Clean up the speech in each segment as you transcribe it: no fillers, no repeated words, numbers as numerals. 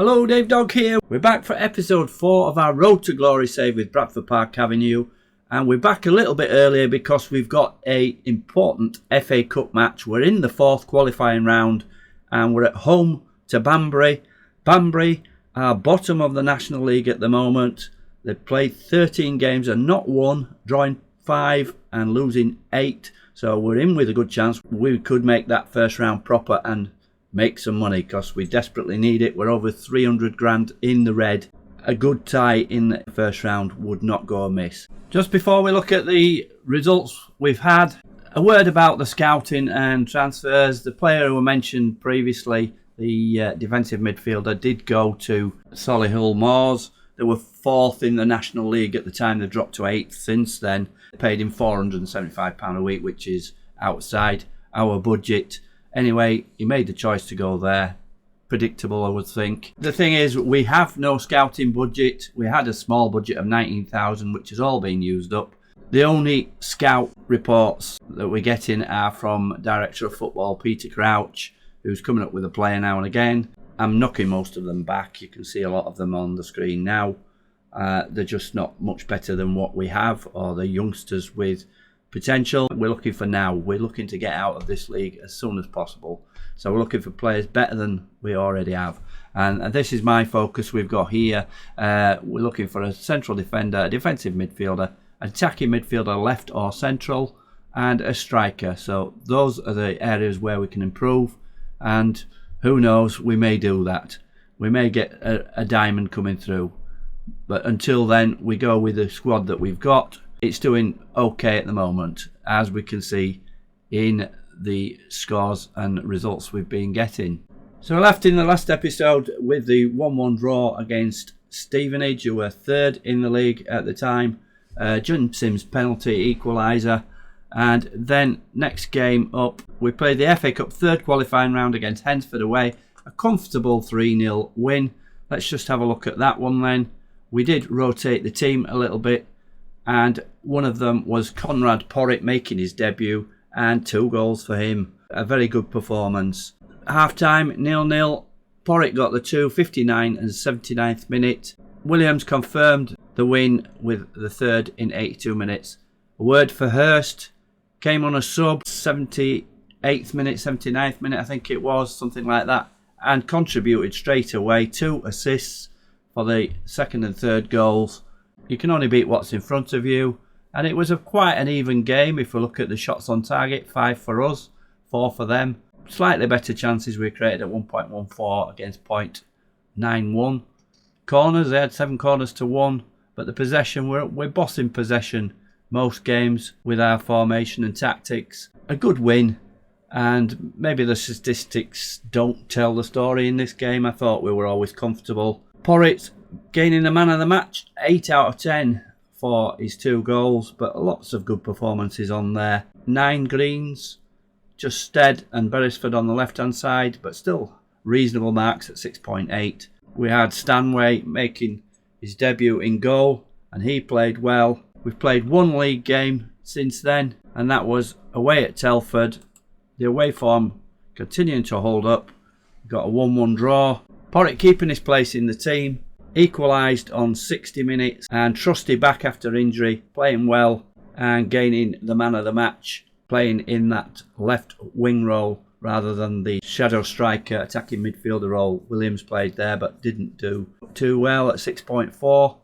Hello, Dave Dog here. We're back for episode 4 of our Road to Glory save with Bradford Park Avenue. And we're back a little bit earlier because we've got an important FA Cup match. We're in the 4th qualifying round and we're at home to Banbury. Banbury are bottom of the National League at the moment. They've played 13 games and not won, drawing 5 and losing 8. So we're in with a good chance. We could make that first round proper and make some money because we desperately need it. We're over 300 grand in the red. A good tie in the first round would not go amiss. Just before we look at the results we've had, a word about the scouting and transfers. The player who I mentioned previously, the defensive midfielder, did go to Solihull Moors. They were 4th in the National League at the time. They've dropped to 8th since then. They paid him £475 a week, which is outside our budget. Anyway, he made the choice to go there. Predictable, I would think. The thing is, we have no scouting budget. We had a small budget of 19,000, which has all been used up. The only scout reports that we're getting are from Director of Football Peter Crouch, who's coming up with a player now and again. I'm knocking most of them back. You can see a lot of them on the screen now. They're just not much better than what we have, or the youngsters with potential. We're looking for now. We're looking to get out of this league as soon as possible. So we're looking for players better than we already have. And this is my focus we've got here. We're looking for a central defender, a defensive midfielder, attacking midfielder, left or central, and a striker. So those are the areas where we can improve. And who knows, we may do that. We may get a diamond coming through. But until then, we go with the squad that we've got. It's doing okay at the moment, as we can see in the scores and results we've been getting. So I left in the last episode with the 1-1 draw against Stevenage, who were 3rd in the league at the time. John Sims penalty equaliser. And then next game up, we played the FA Cup 3rd qualifying round against Hensford away. A comfortable 3-0 win. Let's just have a look at that one then. We did rotate the team a little bit. And one of them was Conrad Porritt making his debut, and 2 goals for him. A very good performance. Half-time, 0-0. Porritt got the 2, 59 and 79th minute. Williams confirmed the win with the 3rd in 82 minutes. A word for Hurst. Came on a sub, 78th minute, 79th minute, I think it was, something like that. And contributed straight away. 2 assists for the 2nd and 3rd goals. You can only beat what's in front of you. And it was quite an even game if we look at the shots on target. 5 for us, 4 for them. Slightly better chances we created at 1.14 against 0.91. Corners, they had 7 corners to 1. But the possession, we're bossing possession most games with our formation and tactics. A good win. And maybe the statistics don't tell the story in this game. I thought we were always comfortable. Porritt gaining the man of the match, 8 out of 10 for his 2 goals, but lots of good performances on there. 9 greens, just Stead and Beresford on the left hand side, but still reasonable marks at 6.8. We had Stanway making his debut in goal, and he played well. We've played 1 league game since then, and that was away at Telford. The away form continuing to hold up. We've got a 1-1 draw. Porritt keeping his place in the team. Equalised on 60 minutes, and Trusty back after injury, playing well and gaining the man of the match, playing in that left wing role rather than the shadow striker attacking midfielder role. Williams played there but didn't do too well at 6.4.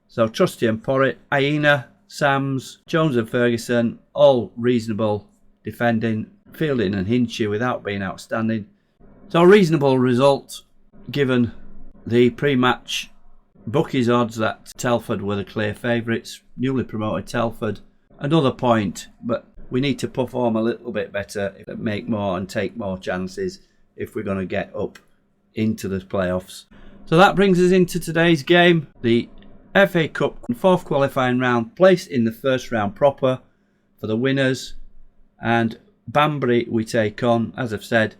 So Trusty and Porritt, Aina, Sams, Jones and Ferguson, all reasonable defending. Fielding and Hinchy without being outstanding. So a reasonable result given the pre-match bookies odds that Telford were the clear favourites. Newly promoted Telford. Another point, but we need to perform a little bit better, make more and take more chances if we're going to get up into the playoffs. So that brings us into today's game. The FA Cup 4th qualifying round, placed in the first round proper for the winners. And Banbury we take on, as I've said,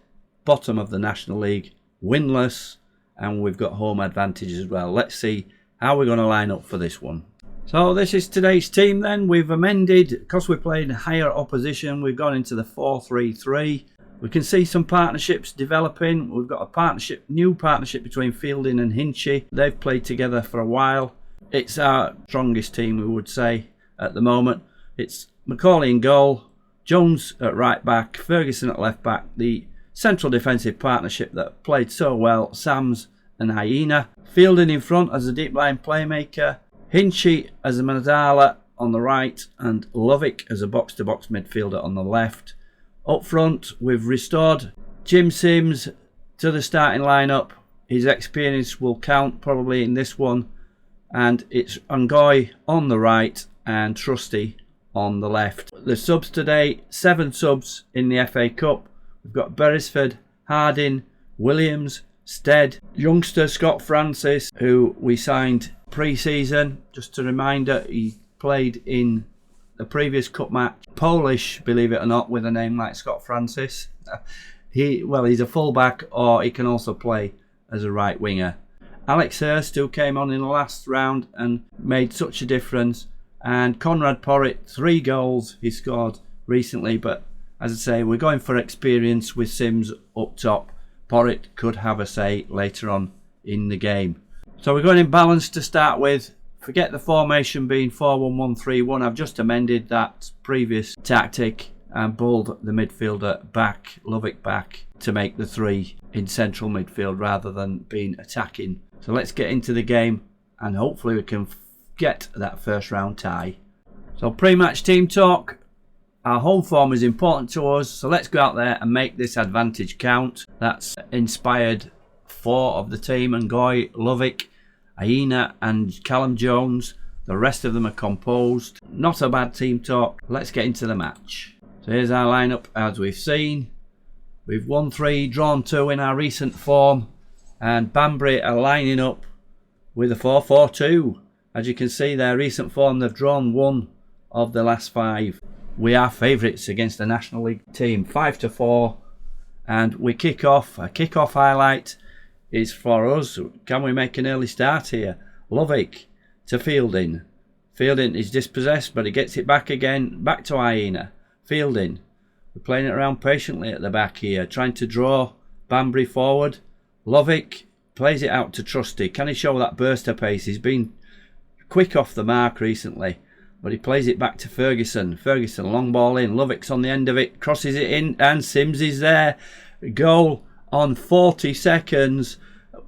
bottom of the National League, winless. And we've got home advantage as well. Let's see how we're going to line up for this one. So this is today's team then. We've amended, because we're playing higher opposition, we've gone into the 4-3-3. We can see some partnerships developing. We've got a new partnership between Fielding and Hinchy. They've played together for a while. It's our strongest team, we would say, at the moment. It's Macaulay in goal, Jones at right back, Ferguson at left back, the central defensive partnership that played so well, Sams and Hyena. Fielding in front as a deep line playmaker, Hinchy as a Mandala on the right, and Lovick as a box-to-box midfielder on the left. Up front, we've restored Jim Sims to the starting lineup. His experience will count probably in this one. And it's Ngoy on the right and Trusty on the left. The subs today, 7 subs in the FA Cup. We've got Beresford, Harding, Williams, Stead, youngster Scott Francis, who we signed pre-season. Just a reminder, he played in the previous cup match. Polish, believe it or not, with a name like Scott Francis. He's a fullback, or he can also play as a right winger. Alex Hurst, who came on in the last round and made such a difference. And Conrad Porritt, 3 goals he scored recently. But as I say, we're going for experience with Sims up top. Porritt could have a say later on in the game. So we're going in balance to start with. Forget the formation being 4-1-1-3-1. I've just amended that previous tactic and pulled the midfielder back, Lovick back, to make the 3 in central midfield rather than being attacking. So let's get into the game and hopefully we can get that first round tie. So pre-match team talk. Our home form is important to us, so let's go out there and make this advantage count. That's inspired 4 of the team: Ngoy, Lovick, Hyena and Callum Jones. The rest of them are composed. Not a bad team talk. Let's get into the match. So here's our lineup as we've seen. We've won 3, drawn 2 in our recent form, and Banbury are lining up with a 4-4-2. As you can see, their recent form, they've drawn 1 of the last 5. We are favourites against the National League team, 5-4, and we kick off. A kick-off highlight is for us. Can we make an early start here? Lovick to Fielding. Fielding is dispossessed, but he gets it back again. Back to Hyena. Fielding. We're playing it around patiently at the back here, trying to draw Banbury forward. Lovick plays it out to Trusty. Can he show that burster pace? He's been quick off the mark recently, but he plays it back to Ferguson. Ferguson, long ball in. Lovick's on the end of it, crosses it in, and Sims is there. Goal on 40 seconds.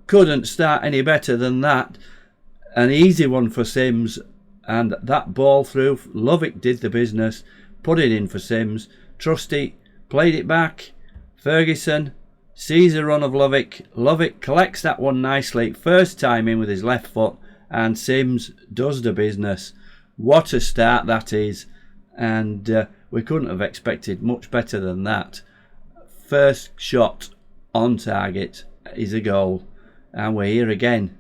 Couldn't start any better than that. An easy one for Sims, and that ball through. Lovick did the business, put it in for Sims. Trusty played it back. Ferguson sees a run of Lovick. Lovick collects that one nicely. First time in with his left foot, and Sims does the business. What a start that is, and we couldn't have expected much better than that. First shot on target is a goal, and we're here again.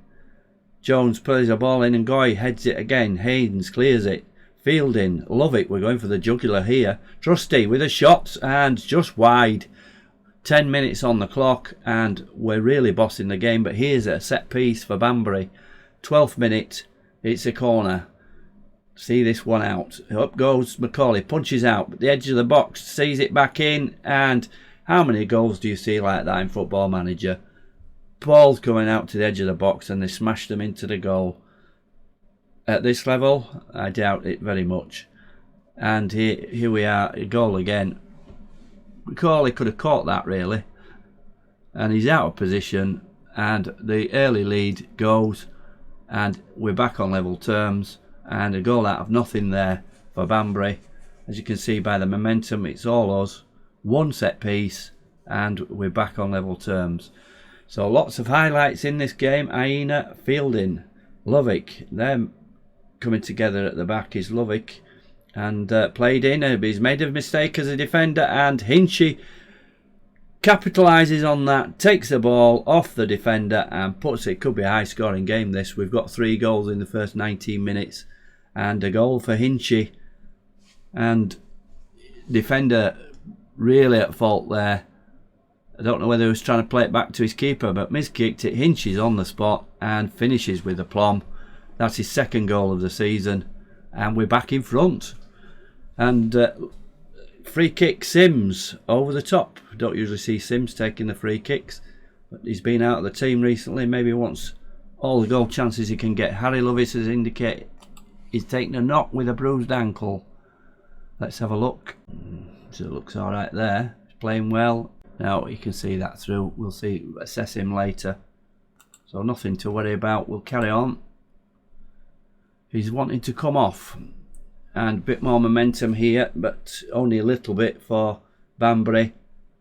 Jones plays a ball in and Ngoy heads it again. Haynes clears it. Fielding, Lovick, we're going for the jugular here. Trusty with a shot and just wide. 10 minutes on the clock and we're really bossing the game, but here's a set piece for Banbury. 12th minute, it's a corner. See this one out. Up goes Macaulay, punches out at the edge of the box, sees it back in, and how many goals do you see like that in Football Manager? Balls coming out to the edge of the box and they smash them into the goal. At this level, I doubt it very much. And here we are, a goal again. Macaulay could have caught that really. And he's out of position and the early lead goes and we're back on level terms. And a goal out of nothing there for Banbury. As you can see by the momentum, it's all us. One set piece and we're back on level terms. So lots of highlights in this game. Hyena, Fielding, Lovick. They're coming together at the back is Lovick. And played in. He's made a mistake as a defender. And Hinchy capitalises on that. Takes the ball off the defender and puts it. Could be a high scoring game this. We've got 3 goals in the first 19 minutes. And a goal for Hinchy. And defender really at fault there. I don't know whether he was trying to play it back to his keeper, but miskicked it. Hinchy's on the spot and finishes with aplomb. That's his 2nd goal of the season. And we're back in front. And Free kick, Sims over the top. Don't usually see Sims taking the free kicks, but he's been out of the team recently. Maybe wants all the goal chances he can get. Harry Lovis has indicated he's taking a knock with a bruised ankle. Let's have a look. So it looks alright there. He's playing well. Now you can see that through. We'll see, assess him later. So nothing to worry about. We'll carry on. He's wanting to come off. And a bit more momentum here, but only a little bit for Banbury.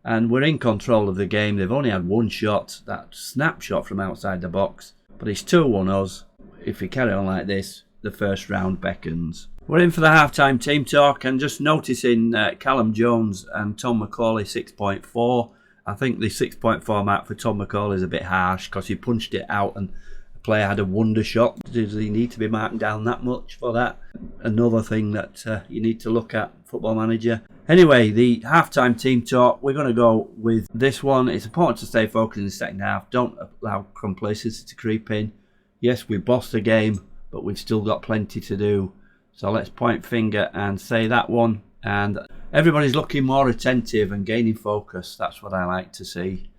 And we're in control of the game. They've only had one shot, that snapshot from outside the box. But it's 2-1 us. If we carry on like this, the first round beckons. We're in for the half-time team talk, and just noticing Callum Jones and Tom McCauley 6.4. I think the 6.4 mark for Tom McCauley is a bit harsh because he punched it out and the player had a wonder shot. Does he need to be marked down that much for that? Another thing that you need to look at, Football Manager. Anyway, the half-time team talk, we're going to go with this one. It's important to stay focused in the second half. Don't allow complacency to creep in. Yes, we bossed the game, but we've still got plenty to do. So let's point finger and say that one. And everybody's looking more attentive and gaining focus. That's what I like to see.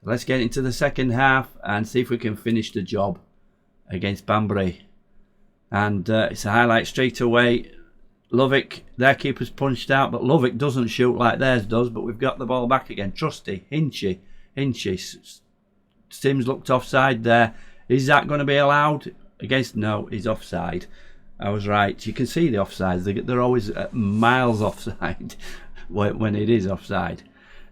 Let's get into the second half and see if we can finish the job against Banbury. And it's a highlight straight away. Lovick, their keeper's punched out, but Lovick doesn't shoot like theirs does, but we've got the ball back again. Trusty, Hinchy. Sims looked offside there. Is that going to be allowed? Against, no, he's offside. I was right. You can see the offsides. They're always miles offside when it is offside.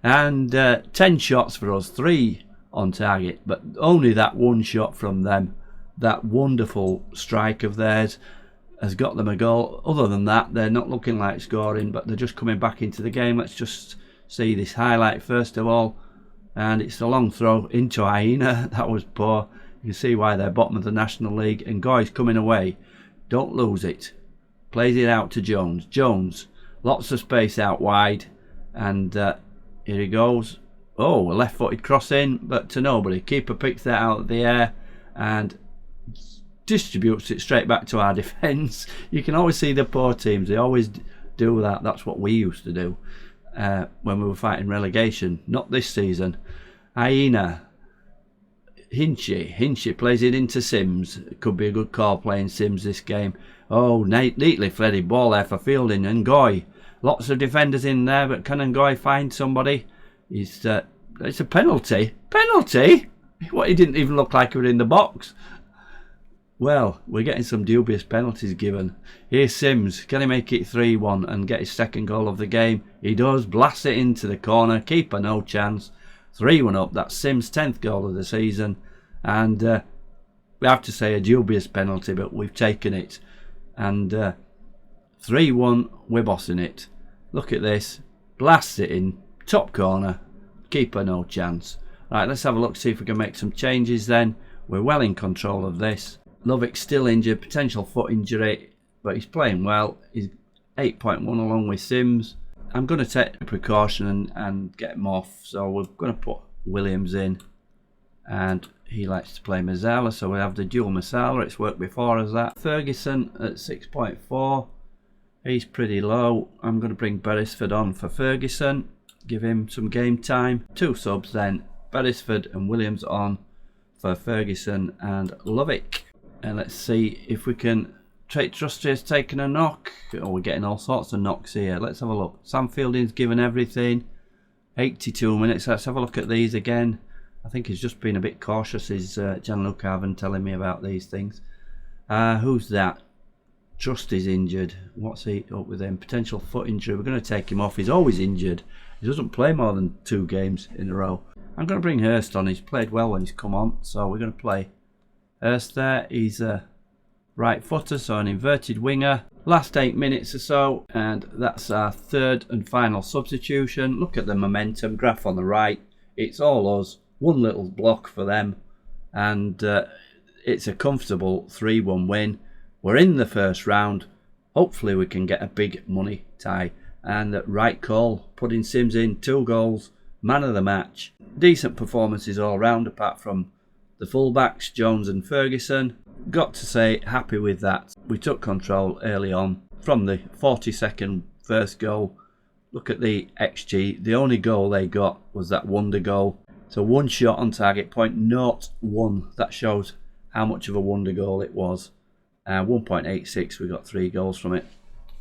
And 10 shots for us, 3 on target, but only that one shot from them. That wonderful strike of theirs has got them a goal. Other than that, they're not looking like scoring, but they're just coming back into the game. Let's just see this highlight first of all. And it's a long throw into Hyena. That was poor. You can see why they're bottom of the National League. And Goy's coming away. Don't lose it. Plays it out to Jones. Jones, lots of space out wide. And here he goes. Oh, a left-footed cross in, but to nobody. Keeper picks that out of the air and distributes it straight back to our defence. You can always see the poor teams. They always do that. That's what we used to do when we were fighting relegation. Not this season. Hyena. Hinchy plays it into Sims. It could be a good call playing Sims this game. Oh, neatly threaded ball there for Fielding and Goy. Lots of defenders in there, but can Goy find somebody? It's a penalty. Penalty? What, he didn't even look like he was in the box. Well, we're getting some dubious penalties given. Here's Sims. Can he make it 3-1 and get his second goal of the game? He does. Blasts it into the corner. Keeper no chance. 3-1 up. That's Sims' 10th goal of the season. And we have to say a dubious penalty, but we've taken it. And 3-1, we're bossing it. Look at this. Blasts it in. Top corner. Keeper no chance. Right, let's have a look, see if we can make some changes then. We're well in control of this. Lovick's still injured. Potential foot injury, but he's playing well. He's 8.1 along with Sims. I'm going to take precaution and get him off, so we're going to put Williams in, and he likes to play Mazzala, so we have the dual Mazzala. It's worked before as that. Ferguson at 6.4, he's pretty low. I'm going to bring Beresford on for Ferguson, give him some game time. 2 subs then, Beresford and Williams on for Ferguson and Lovick. And let's see if we can. Trusty has taken a knock. Oh, we're getting all sorts of knocks here. Let's have a look. Sam Fielding's given everything. 82 minutes. Let's have a look at these again. I think he's just been a bit cautious, is Gianluca Haven telling me about these things. Who's that? Trusty's injured. What's he up with him? Potential foot injury. We're going to take him off. He's always injured. He doesn't play more than 2 games in a row. I'm going to bring Hurst on. He's played well when he's come on, so we're going to play Hurst there. He's right footer, so an inverted winger. Last 8 minutes or so, and that's our 3rd and final substitution. Look at the momentum graph on the right. It's all us. 1 little block for them, and it's a comfortable 3-1 win. We're in the first round. Hopefully we can get a big money tie. And right call, putting Sims in, 2 goals, man of the match. Decent performances all round, apart from the fullbacks, Jones and Ferguson. Got to say, happy with that. We took control early on. From the 42nd first goal, look at the XG. The only goal they got was that wonder goal. So 1 shot on target, 0.01. That shows how much of a wonder goal it was. 1.86, we got 3 goals from it.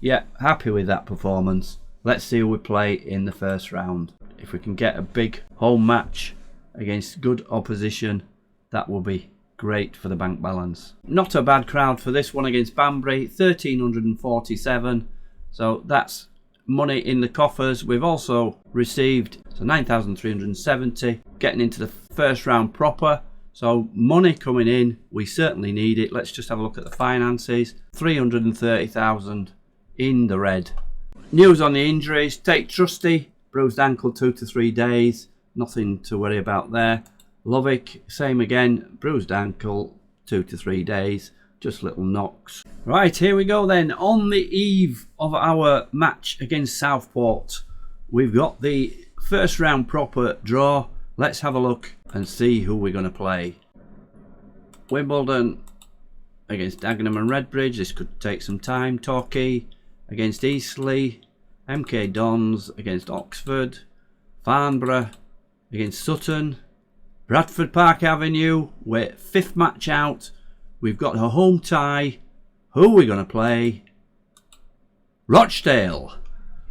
Yeah, happy with that performance. Let's see who we play in the first round. If we can get a big home match against good opposition, that will be great for the bank balance. Not a bad crowd for this one against Banbury, 1,347. So that's money in the coffers. We've also received 9,370, getting into the first round proper. So money coming in, we certainly need it. Let's just have a look at the finances. 330,000 in the red. News on the injuries. Tate Trusty, bruised ankle 2 to 3 days. Nothing to worry about there. Lovick, same again, bruised ankle 2 to 3 days. Just little knocks. Right, here we go then. On the eve of our match against Southport, we've got the first round proper draw. Let's have a look and see who we're going to play. Wimbledon against Dagenham and Redbridge. This could take some time. Torquay against Eastleigh. MK Dons against Oxford. Farnborough against Sutton. Bradford Park Avenue. We're 5th match out. We've got a home tie. Who are we going to play? Rochdale.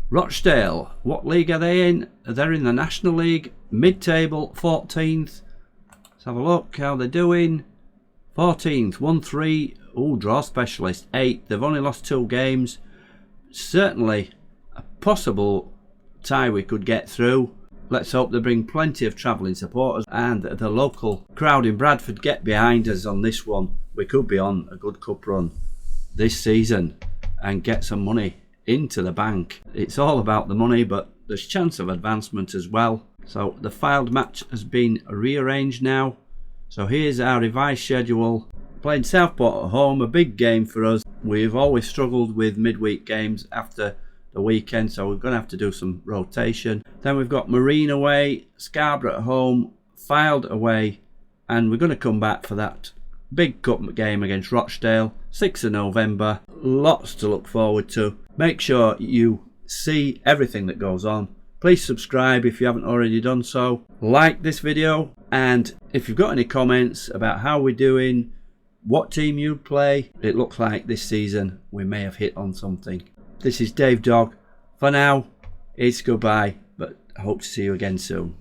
Rochdale. What league are they in? They're in the National League. Mid-table, 14th. Let's have a look how they're doing. 14th, 1-3. Oh, draw specialist, 8th. They've only lost 2 games. Certainly a possible tie we could get through. Let's hope they bring plenty of travelling supporters and the local crowd in Bradford get behind us on this one. We could be on a good cup run this season and get some money into the bank. It's all about the money, but there's chance of advancement as well. So the filed match has been rearranged now. So here's our revised schedule. Playing Southport at home, a big game for us. We've always struggled with midweek games after the weekend, so we're going to have to do some rotation. Then we've got Marine away, Scarborough at home, Fylde away, and we're going to come back for that big cup game against Rochdale, 6th of November. Lots to look forward to. Make sure you see everything that goes on. Please subscribe if you haven't already done so. Like this video, and if you've got any comments about how we're doing, what team you'd play, it looks like this season we may have hit on something. This is Dave Dog. For now, it's goodbye, but I hope to see you again soon.